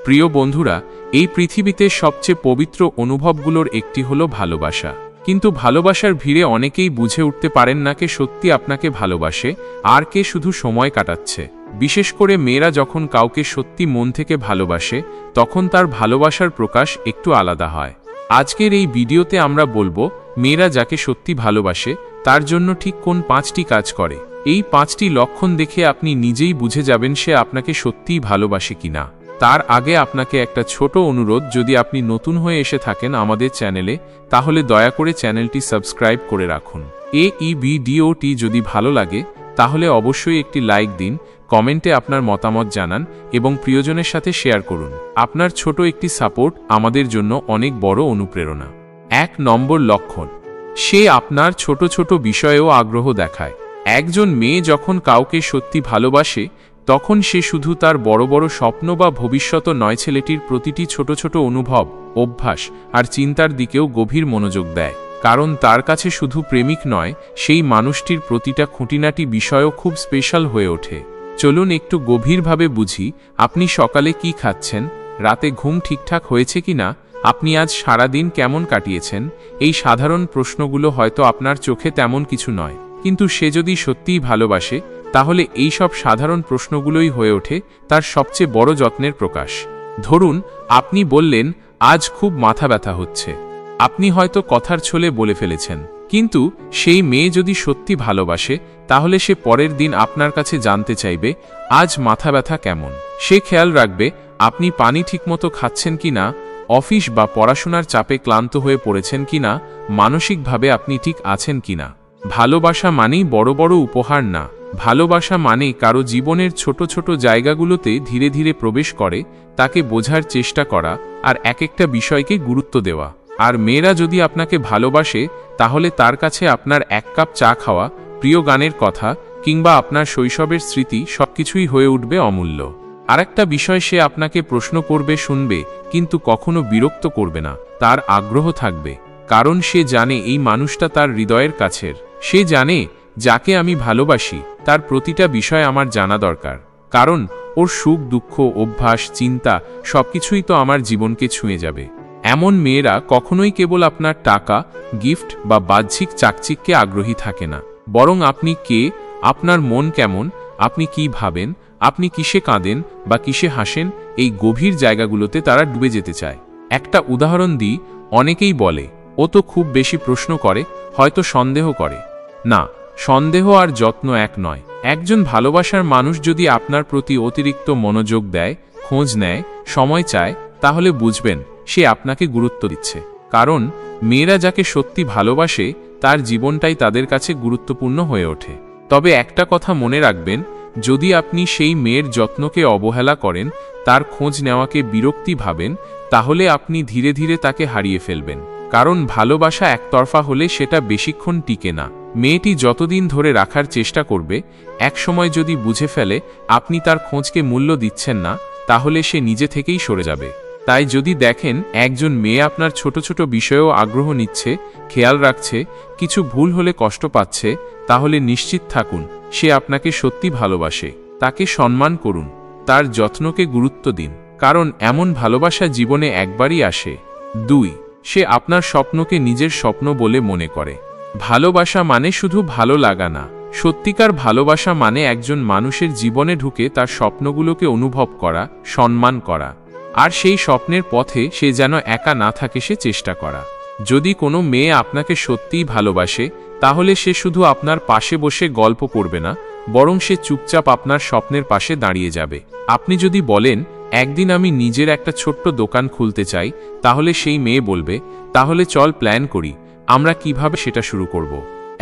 প্রিয় বন্ধুরা, এই পৃথিবীতে সবচেয়ে পবিত্র অনুভবগুলোর একটি হলো ভালোবাসা। কিন্তু ভালোবাসার ভিড়ে অনেকেই বুঝে উঠতে পারেন না কে সত্যি আপনাকে ভালোবাসে আর কে শুধু সময় কাটাচ্ছে। বিশেষ করে মেয়েরা যখন কাউকে সত্যি মন থেকে ভালোবাসে, তখন তার ভালোবাসার প্রকাশ একটু আলাদা হয়। আজকের এই ভিডিওতে আমরা বলবো মেয়েরা যাকে সত্যি ভালোবাসে তার জন্য ঠিক কোন 5টি কাজ করে। এই 5টি লক্ষণ দেখে আপনি নিজেই বুঝে যাবেন সে আপনাকে সত্যিই ভালোবাসে কিনা। তার আগে আপনাকে একটা ছোট অনুরোধ, যদি আপনি নতুন হয়ে এসে থাকেন আমাদের চ্যানেলে, তাহলে দয়া করে চ্যানেলটি সাবস্ক্রাইব করে রাখুন। এই ভিডিওটি যদি ভালো লাগে তাহলে অবশ্যই একটি লাইক দিন, কমেন্টে আপনার মতামত জানান এবং প্রিয়জনের সাথে শেয়ার করুন। আপনার ছোট একটি সাপোর্ট আমাদের জন্য অনেক বড় অনুপ্রেরণা। 1 নম্বর লক্ষণ, সে আপনার ছোট ছোট বিষয়েও আগ্রহ দেখায়। একজন মেয়ে যখন কাউকে সত্যি ভালোবাসে তখন সে শুধু তার বড় বড় স্বপ্ন বা ভবিষ্যৎ নয়, ছেলেটির প্রতিটি ছোট ছোট অনুভব, অভ্যাস আর চিন্তার দিকেও গভীর মনোযোগ দেয়। কারণ তার কাছে শুধু প্রেমিক নয়, সেই মানুষটির প্রতিটা খুঁটিনাটি বিষয়ও খুব স্পেশাল হয়ে ওঠে। চলুন একটু গভীরভাবে বুঝি। আপনি সকালে কি খাচ্ছেন, রাতে ঘুম ঠিকঠাক হয়েছে কিনা, আপনি আজ সারা দিন কেমন কাটিয়েছেন। এই সাধারণ প্রশ্নগুলো হয়তো আপনার চোখে তেমন কিছু নয়, কিন্তু সে যদি সত্যিই ভালোবাসে তাহলে এই সব সাধারণ প্রশ্নগুলোই হয়ে ওঠে তার সবচেয়ে বড় যত্নের প্রকাশ। ধরুন আপনি বললেন, আজ খুব মাথা ব্যথা হচ্ছে। আপনি হয়তো কথার ছলে বলে ফেলেছেন, কিন্তু সেই মেয়ে যদি সত্যি ভালোবাসে তাহলে সে পরের দিন আপনার কাছে জানতে চাইবে, আজ মাথা ব্যথা কেমন। সে খেয়াল রাখবে আপনি পানি ঠিকমতো খাচ্ছেন কিনা, অফিস বা পড়াশোনার চাপে ক্লান্ত হয়ে পড়েছেন কিনা, মানসিকভাবে আপনি ঠিক আছেন কিনা। ভালোবাসা মানেই বড় বড় উপহার না, ভালোবাসা মানে কারো জীবনের ছোট ছোট জায়গাগুলোতে ধীরে ধীরে প্রবেশ করে, তাকে বোঝার চেষ্টা করা আর এক একটা বিষয়কে গুরুত্ব দেওয়া। আর মেয়েরা যদি আপনাকে ভালোবাসে তাহলে তার কাছে আপনার 1 কাপ চা খাওয়া, প্রিয় গানের কথা কিংবা আপনার শৈশবের স্মৃতি সবকিছুই হয়ে উঠবে অমূল্য। আরেকটা বিষয়, সে আপনাকে প্রশ্ন করবে, শুনবে, কিন্তু কখনো বিরক্ত করবে না। তার আগ্রহ থাকবে, কারণ সে জানে এই মানুষটা তার হৃদয়ের কাছের। সে জানে যাকে আমি ভালোবাসি তার প্রতিটা বিষয় আমার জানা দরকার, কারণ ওর সুখ দুঃখ, অভ্যাস, চিন্তা সবকিছুই তো আমার জীবনকে ছুঁয়ে যাবে। এমন মেয়েরা কখনোই কেবল আপনার টাকা, গিফট বা বাহ্যিক চাকচিক্যে আগ্রহী থাকে না, বরং আপনি কে, আপনার মন কেমন, আপনি কি ভাবেন, আপনি কিসে কাঁদেন বা কিসে হাসেন, এই গভীর জায়গাগুলোতে তারা ডুবে যেতে চায়। একটা উদাহরণ দিই, অনেকেই বলে ও তো খুব বেশি প্রশ্ন করে, হয়তো সন্দেহ করে। না, সন্দেহ আর যত্ন এক নয়। একজন ভালোবাসার মানুষ যদি আপনার প্রতি অতিরিক্ত মনোযোগ দেয়, খোঁজ নেয়, সময় চায়, তাহলে বুঝবেন সে আপনাকে গুরুত্ব দিচ্ছে। কারণ মেয়েরা যাকে সত্যি ভালোবাসে তার জীবনটাই তাদের কাছে গুরুত্বপূর্ণ হয়ে ওঠে। তবে একটা কথা মনে রাখবেন, যদি আপনি সেই মেয়ের যত্নকে অবহেলা করেন, তার খোঁজ নেওয়াকে বিরক্তি ভাবেন, তাহলে আপনি ধীরে ধীরে তাকে হারিয়ে ফেলবেন। কারণ ভালোবাসা একতরফা হলে সেটা বেশিক্ষণ টিকে না। মেয়েটি যতদিন ধরে রাখার চেষ্টা করবে, একসময় যদি বুঝে ফেলে আপনি তার খোঁজকে মূল্য দিচ্ছেন না, তাহলে সে নিজে থেকেই সরে যাবে। তাই যদি দেখেন একজন মেয়ে আপনার ছোট ছোট বিষয়েও আগ্রহ নিচ্ছে, খেয়াল রাখছে, কিছু ভুল হলে কষ্ট পাচ্ছে, তাহলে নিশ্চিত থাকুন সে আপনাকে সত্যি ভালোবাসে। তাকে সম্মান করুন, তার যত্নকে গুরুত্ব দিন, কারণ এমন ভালোবাসা জীবনে একবারই আসে। 2, সে আপনার স্বপ্নকে নিজের স্বপ্ন বলে মনে করে। ভালোবাসা মানে শুধু ভালো লাগা না, সত্যিকার ভালোবাসা মানে একজন মানুষের জীবনে ঢুকে তার স্বপ্নগুলোকে অনুভব করা, সম্মান করা, আর সেই স্বপ্নের পথে সে যেন একা না থাকে সে চেষ্টা করা। যদি কোনো মেয়ে আপনাকে সত্যিই ভালোবাসে তাহলে সে শুধু আপনার পাশে বসে গল্প করবে না, বরং সে চুপচাপ আপনার স্বপ্নের পাশে দাঁড়িয়ে যাবে। আপনি যদি বলেন, একদিন আমি নিজের একটা ছোট্ট দোকান খুলতে চাই, তাহলে সেই মেয়ে বলবে, তাহলে চল প্ল্যান করি, আমরা কিভাবে সেটা শুরু করব।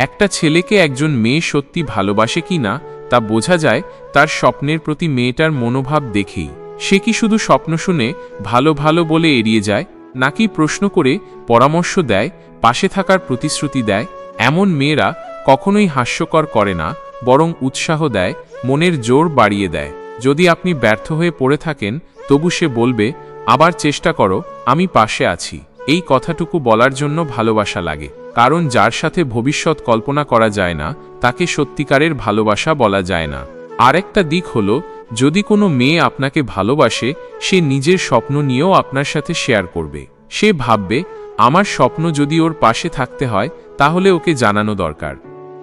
একটা ছেলেকে একজন মেয়ে সত্যি ভালোবাসে কি না তা বোঝা যায় তার স্বপ্নের প্রতি মেয়েটার মনোভাব দেখেই। সে কি শুধু স্বপ্ন শুনে ভালো ভালো বলে এড়িয়ে যায়, নাকি প্রশ্ন করে পরামর্শ দেয়, পাশে থাকার প্রতিশ্রুতি দেয়। এমন মেয়েরা কখনোই হাস্যকর করে না, বরং উৎসাহ দেয়, মনের জোর বাড়িয়ে দেয়। যদি আপনি ব্যর্থ হয়ে পড়ে থাকেন, তবু সে বলবে, আবার চেষ্টা করো, আমি পাশে আছি। এই কথাটুকু বলার জন্য ভালোবাসা লাগে, কারণ যার সাথে ভবিষ্যৎ কল্পনা করা যায় না তাকে সত্যিকারের ভালোবাসা বলা যায় না। আরেকটা দিক হলো, যদি কোনো মেয়ে আপনাকে ভালোবাসে, সে নিজের স্বপ্ন নিয়েও আপনার সাথে শেয়ার করবে। সে ভাববে, আমার স্বপ্ন যদি ওর পাশে থাকতে হয় তাহলে ওকে জানানো দরকার।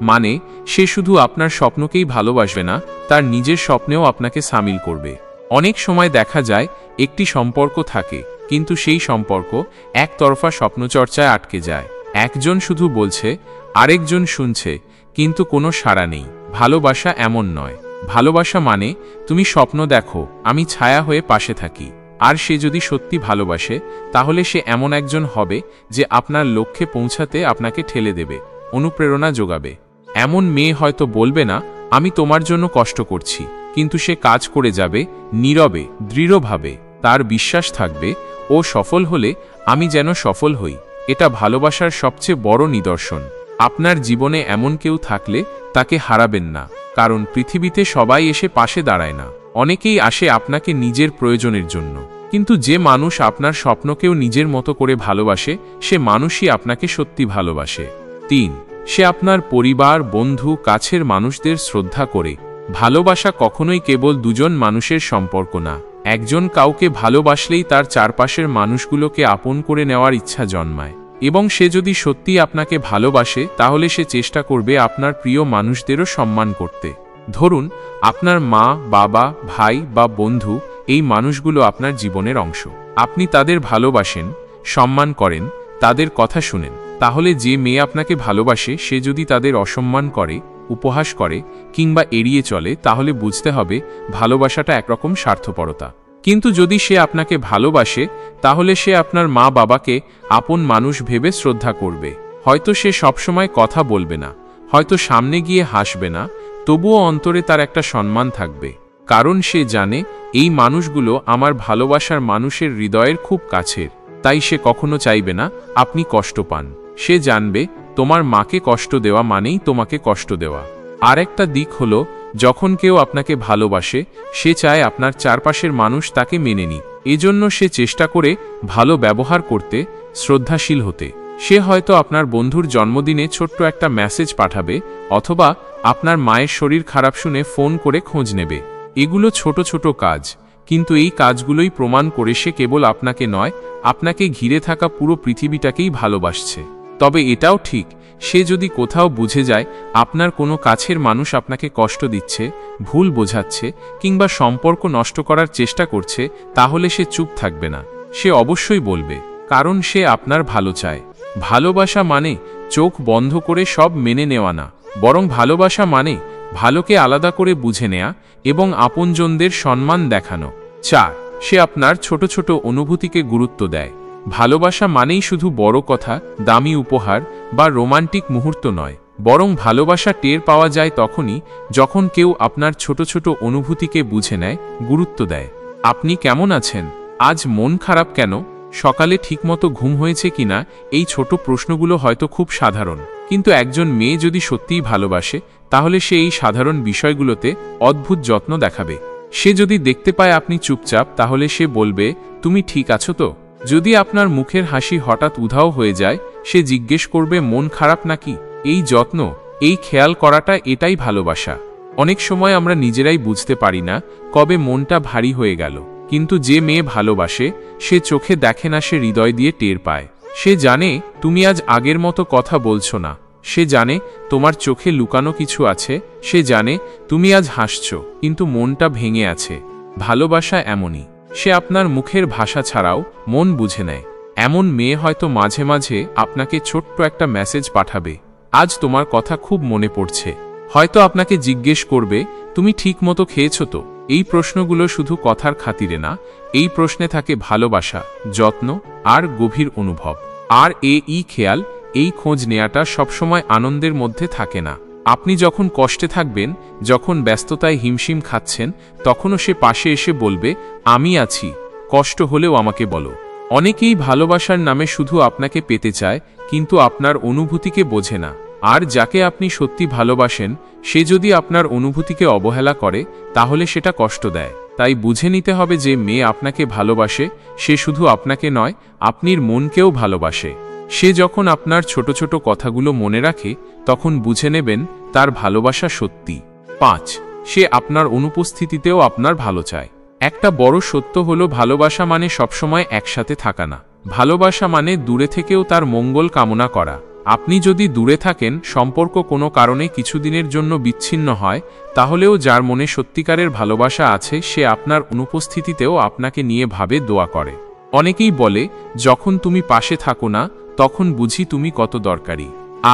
মানে সে শুধু আপনার স্বপ্নকেই ভালোবাসবে না, তার নিজের স্বপ্নেও আপনাকে সামিল করবে। অনেক সময় দেখা যায় একটি সম্পর্ক থাকে, কিন্তু সেই সম্পর্ক একতরফা স্বপ্নচর্চায় আটকে যায়। একজন শুধু বলছে, আরেকজন শুনছে, কিন্তু কোনো সাড়া নেই। ভালোবাসা এমন নয়। ভালোবাসা মানে তুমি স্বপ্ন দেখো, আমি ছায়া হয়ে পাশে থাকি। আর সে যদি সত্যি ভালোবাসে, তাহলে সে এমন একজন হবে যে আপনার লক্ষ্যে পৌঁছাতে আপনাকে ঠেলে দেবে, অনুপ্রেরণা যোগাবে। এমন মেয়ে হয়তো বলবে না, আমি তোমার জন্য কষ্ট করছি, কিন্তু সে কাজ করে যাবে নীরবে, দৃঢ়ভাবে। তার বিশ্বাস থাকবে, ও সফল হলে আমি যেন সফল হই। এটা ভালোবাসার সবচেয়ে বড় নিদর্শন। আপনার জীবনে এমন কেউ থাকলে তাকে হারাবেন না, কারণ পৃথিবীতে সবাই এসে পাশে দাঁড়ায় না। অনেকেই আসে আপনাকে নিজের প্রয়োজনের জন্য, কিন্তু যে মানুষ আপনার স্বপ্নকেও নিজের মতো করে ভালোবাসে, সে মানুষই আপনাকে সত্যি ভালোবাসে। 3, সে আপনার পরিবার, বন্ধু, কাছের মানুষদের শ্রদ্ধা করে। ভালোবাসা কখনোই কেবল দুজন মানুষের সম্পর্ক না। একজন কাউকে ভালোবাসলেই তার চারপাশের মানুষগুলোকে আপন করে নেওয়ার ইচ্ছা জন্মায়। এবং সে যদি সত্যি আপনাকে ভালোবাসে, তাহলে সে চেষ্টা করবে আপনার প্রিয় মানুষদেরও সম্মান করতে। ধরুন, আপনার মা, বাবা, ভাই বা বন্ধু, এই মানুষগুলো আপনার জীবনের অংশ। আপনি তাদের ভালোবাসেন, সম্মান করেন, তাদের কথা শুনেন। তাহলে যে মেয়ে আপনাকে ভালোবাসে, সে যদি তাদের অসম্মান করে, উপহাস করে কিংবা এড়িয়ে চলে, তাহলে বুঝতে হবে ভালোবাসাটা একরকম স্বার্থপরতা। কিন্তু যদি সে আপনাকে ভালোবাসে, তাহলে সে আপনার মা বাবাকে আপন মানুষ ভেবে শ্রদ্ধা করবে। হয়তো সে সবসময় কথা বলবে না, হয়তো সামনে গিয়ে হাসবে না, তবুও অন্তরে তার একটা সম্মান থাকবে। কারণ সে জানে এই মানুষগুলো আমার ভালোবাসার মানুষের হৃদয়ের খুব কাছের। তাই সে কখনো চাইবে না আপনি কষ্ট পান। সে জানবে তোমার মাকে কষ্ট দেওয়া মানেই তোমাকে কষ্ট দেওয়া। আর একটা দিক হলো, যখন কেউ আপনাকে ভালোবাসে, সে চায় আপনার চারপাশের মানুষ তাকে মেনে নিক। এজন্য সে চেষ্টা করে ভালো ব্যবহার করতে, শ্রদ্ধাশীল হতে। সে হয়তো আপনার বন্ধুর জন্মদিনে ছোট্ট একটা মেসেজ পাঠাবে, অথবা আপনার মায়ের শরীর খারাপ শুনে ফোন করে খোঁজ নেবে। এগুলো ছোট ছোট কাজ, কিন্তু এই কাজগুলোই প্রমাণ করে সে কেবল আপনাকে নয়, আপনাকে ঘিরে থাকা পুরো পৃথিবীটাকেই ভালোবাসছে। তবে এটাও ঠিক, সে যদি কোথাও বুঝে যায় আপনার কোনো কাছের মানুষ আপনাকে কষ্ট দিচ্ছে, ভুল বোঝাচ্ছে কিংবা সম্পর্ক নষ্ট করার চেষ্টা করছে, তাহলে সে চুপ থাকবে না। সে অবশ্যই বলবে, কারণ সে আপনার ভালো চায়। ভালোবাসা মানে চোখ বন্ধ করে সব মেনে নেওয়া না, বরং ভালোবাসা মানে ভালোকে আলাদা করে বুঝে নেয়া এবং আপনজনদের সম্মান দেখানো। 4, সে আপনার ছোট ছোট অনুভূতিকে গুরুত্ব দেয়। ভালোবাসা মানেই শুধু বড় কথা, দামি উপহার বা রোমান্টিক মুহূর্ত নয়, বরং ভালোবাসা টের পাওয়া যায় তখনই যখন কেউ আপনার ছোট ছোট অনুভূতিকে বুঝে নেয়, গুরুত্ব দেয়। আপনি কেমন আছেন? আজ মন খারাপ কেন? সকালে ঠিকমতো ঘুম হয়েছে কিনা? এই ছোট প্রশ্নগুলো হয়তো খুব সাধারণ, কিন্তু একজন মেয়ে যদি সত্যিই ভালোবাসে, তাহলে সে এই সাধারণ বিষয়গুলোতে অদ্ভুত যত্ন দেখাবে। সে যদি দেখতে পায় আপনি চুপচাপ, তাহলে সে বলবে, তুমি ঠিক আছো তো? যদি আপনার মুখের হাসি হঠাৎ উধাও হয়ে যায়, সে জিজ্ঞেস করবে, মন খারাপ নাকি? এই যত্ন, এই খেয়াল করাটা, এটাই ভালোবাসা। অনেক সময় আমরা নিজেরাই বুঝতে পারি না কবে মনটা ভারী হয়ে গেল, কিন্তু যে মেয়ে ভালোবাসে, সে চোখে দেখে না, সে হৃদয় দিয়ে টের পায়। সে জানে তুমি আজ আগের মতো কথা বলছো না, সে জানে তোমার চোখে লুকানো কিছু আছে, সে জানে তুমি আজ হাসছো কিন্তু মনটা ভেঙে আছে। ভালোবাসা এমনই, সে আপনার মুখের ভাষা ছাড়াও মন বুঝে নেয়। এমন মেয়ে হয়তো মাঝে মাঝে আপনাকে ছোট্ট একটা মেসেজ পাঠাবে, আজ তোমার কথা খুব মনে পড়ছে। হয়তো আপনাকে জিজ্ঞেস করবে, তুমি ঠিক মতো খেয়েছো তো? এই প্রশ্নগুলো শুধু কথার খাতিরে না, এই প্রশ্নে থাকে ভালোবাসা, যত্ন আর গভীর অনুভব। আর এই খেয়াল, এই খোঁজ নেয়াটা সবসময় আনন্দের মধ্যে থাকে না। আপনি যখন কষ্টে থাকবেন, যখন ব্যস্ততায় হিমশিম খাচ্ছেন, তখনও সে পাশে এসে বলবে, আমি আছি, কষ্ট হলেও আমাকে বলো। অনেকেই ভালোবাসার নামে শুধু আপনাকে পেতে চায়, কিন্তু আপনার অনুভূতিকে বোঝে না। আর যাকে আপনি সত্যি ভালোবাসেন, সে যদি আপনার অনুভূতিকে অবহেলা করে, তাহলে সেটা কষ্ট দেয়। তাই বুঝে নিতে হবে যে মেয়ে আপনাকে ভালোবাসে, সে শুধু আপনাকে নয়, আপনার মনকেও ভালোবাসে। সে যখন আপনার ছোট ছোট কথাগুলো মনে রাখে, তখন বুঝে নেবেন তার ভালোবাসা সত্যি। 5, সে আপনার অনুপস্থিতিতেও আপনার ভালো চায়। একটা বড় সত্য হলো ভালোবাসা মানে সবসময় একসাথে থাকা না। ভালোবাসা মানে দূরে থেকেও তার মঙ্গল কামনা করা। আপনি যদি দূরে থাকেন, সম্পর্ক কোনো কারণে কিছুদিনের জন্য বিচ্ছিন্ন হয়, তাহলেও যার মনে সত্যিকারের ভালোবাসা আছে সে আপনার অনুপস্থিতিতেও আপনাকে নিয়ে ভাবে, দোয়া করে। অনেকেই বলে, যখন তুমি পাশে থাকো না তখন বুঝি তুমি কত দরকারি।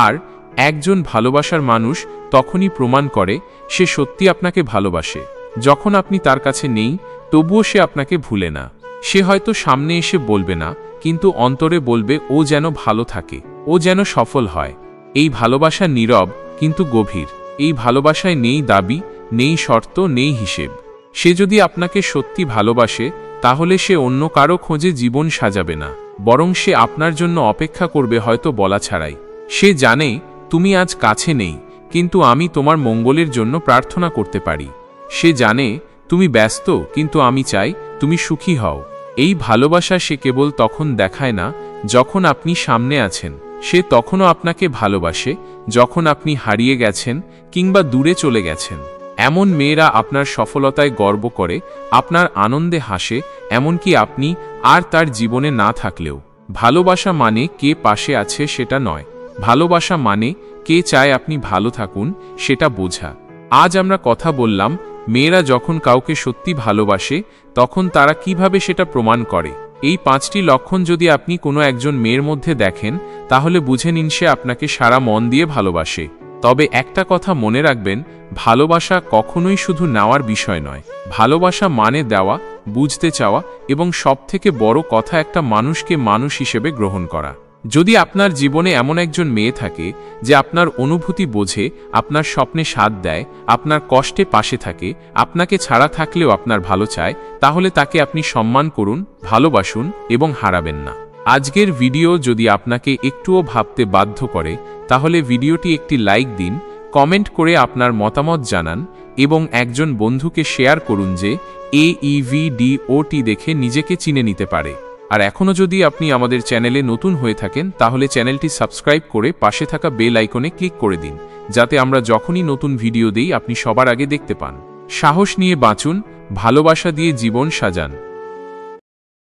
আর একজন ভালোবাসার মানুষ তখনই প্রমাণ করে সে সত্যি আপনাকে ভালোবাসে, যখন আপনি তার কাছে নেই তবুও সে আপনাকে ভুলে না। সে হয়তো সামনে এসে বলবে না, কিন্তু অন্তরে বলবে ও যেন ভালো থাকে, ও যেন সফল হয়। এই ভালোবাসা নীরব কিন্তু গভীর। এই ভালোবাসায় নেই দাবি, নেই শর্ত, নেই হিসেব। সে যদি আপনাকে সত্যি ভালোবাসে তাহলে সে অন্য কারো খোঁজে জীবন সাজাবে না, বরং সে আপনার জন্য অপেক্ষা করবে, হয়তো বলা ছাড়াই। সে জানে তুমি আজ কাছে নেই, কিন্তু আমি তোমার মঙ্গলের জন্য প্রার্থনা করতে পারি। সে জানে তুমি ব্যস্ত, কিন্তু আমি চাই তুমি সুখী হও। এই ভালোবাসা সে কেবল তখন দেখায় না যখন আপনি সামনে আছেন, সে তখনও আপনাকে ভালোবাসে যখন আপনি হারিয়ে গেছেন কিংবা দূরে চলে গেছেন। এমন মেয়েরা আপনার সফলতায় গর্ব করে, আপনার আনন্দে হাসে, এমনকি আপনি আর তার জীবনে না থাকলেও। ভালোবাসা মানে কে পাশে আছে সেটা নয়, ভালোবাসা মানে কে চায় আপনি ভালো থাকুন সেটা বোঝা। আজ আমরা কথা বললাম মেয়েরা যখন কাউকে সত্যি ভালোবাসে তখন তারা কিভাবে সেটা প্রমাণ করে। এই 5টি লক্ষণ যদি আপনি কোনো একজন মেয়ের মধ্যে দেখেন তাহলে বুঝে নিন সে আপনাকে সারা মন দিয়ে ভালোবাসে। তবে একটা কথা মনে রাখবেন, ভালোবাসা কখনোই শুধু নেওয়ার বিষয় নয়। ভালোবাসা মানে দেওয়া, বুঝতে চাওয়া এবং সবথেকে বড় কথা একটা মানুষকে মানুষ হিসেবে গ্রহণ করা। যদি আপনার জীবনে এমন একজন মেয়ে থাকে যে আপনার অনুভূতি বোঝে, আপনার স্বপ্নে সাথ দেয়, আপনার কষ্টে পাশে থাকে, আপনাকে ছাড়া থাকলেও আপনার ভালো চায়, তাহলে তাকে আপনি সম্মান করুন, ভালোবাসুন এবং হারাবেন না। আজকের ভিডিও যদি আপনাকে একটুও ভাবতে বাধ্য করে তাহলে ভিডিওটি একটি লাইক দিন, কমেন্ট করে আপনার মতামত জানান এবং একজন বন্ধুকে শেয়ার করুন যে AEVDOT দেখে নিজেকে চিনে নিতে পারে। আর এখনও যদি আপনি আমাদের চ্যানেলে নতুন হয়ে থাকেন তাহলে চ্যানেলটি সাবস্ক্রাইব করে পাশে থাকা বেল আইকনে ক্লিক করে দিন, যাতে আমরা যখনই নতুন ভিডিও দেই আপনি সবার আগে দেখতে পান। সাহস নিয়ে বাঁচুন, ভালোবাসা দিয়ে জীবন সাজান।